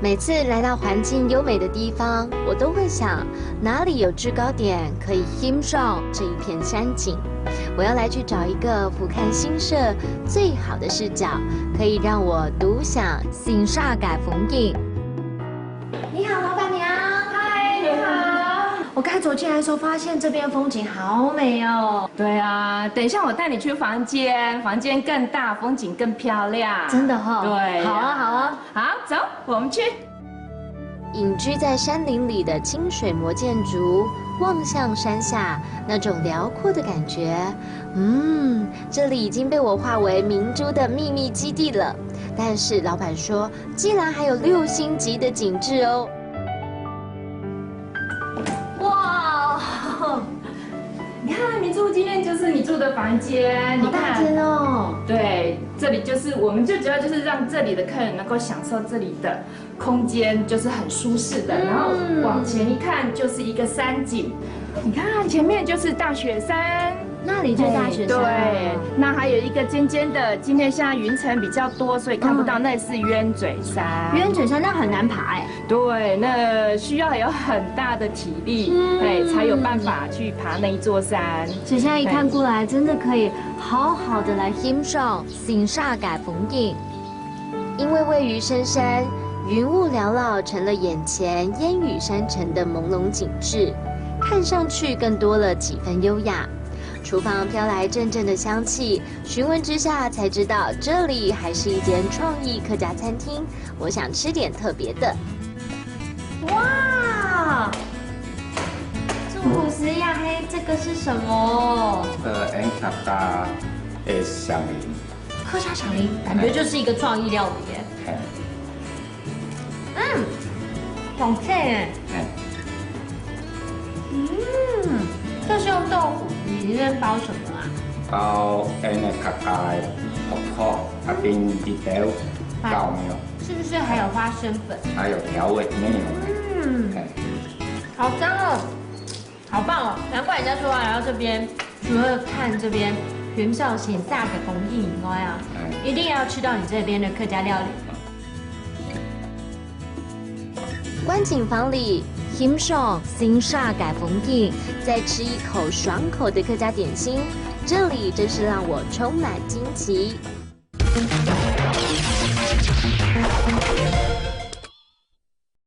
每次来到环境优美的地方，我都会想，哪里有制高点可以欣赏这一片山景。我要来去找一个俯瞰新社最好的视角，可以让我独享欣赏嘅風景。你好，老板娘。嗨，你好。我刚走进来的时候，发现这边风景好美哦。对啊，等一下我带你去房间，房间更大，风景更漂亮。真的哈、哦？对。好啊，好啊。好，走，我们去。隐居在山林里的清水模建筑，望向山下那种辽阔的感觉，这里已经被我划为明珠的秘密基地了。但是老板说，竟然还有6星级的景致哦！哇，你看，你住今天就是你住的房间，好大间哦。对，这里就是我们最主要就是让这里的客人能够享受这里的空间，就是很舒适的。然后往前一看就是一个山景，你看前面就是大雪山。那里就是大雪山。对，那还有一个尖尖的，今天现在云层比较多，所以看不到，那是鸢嘴山。鸢嘴山那很难爬哎。对，那需要有很大的体力，才有办法去爬那一座山。所以现在一看过来，真的可以好好的来欣赏嘅風景。因为位于深山，云雾缭繞，成了眼前烟雨山城的朦胧景致，看上去更多了几分优雅。厨房飘来阵阵的香气，询问之下才知道，这里还是一间创意客家餐厅。我想吃点特别的。哇，祝福师呀，嘿，这个是什么？客家的响铃。客家响铃，感觉就是一个创意料理耶。好脆耶。这是用豆腐，你里面包什么啊？包客家的殼殼，邊啲豆豆苗，是不是还有花生粉？还有调味面。好香哦，好棒哦！难怪人家说来到这边，除了看这边云少显大的工艺以外啊，一定要吃到你这边的客家料理。观景房里欣赏嘅風景，再吃一口爽口的客家點心，这里真是让我充滿驚奇。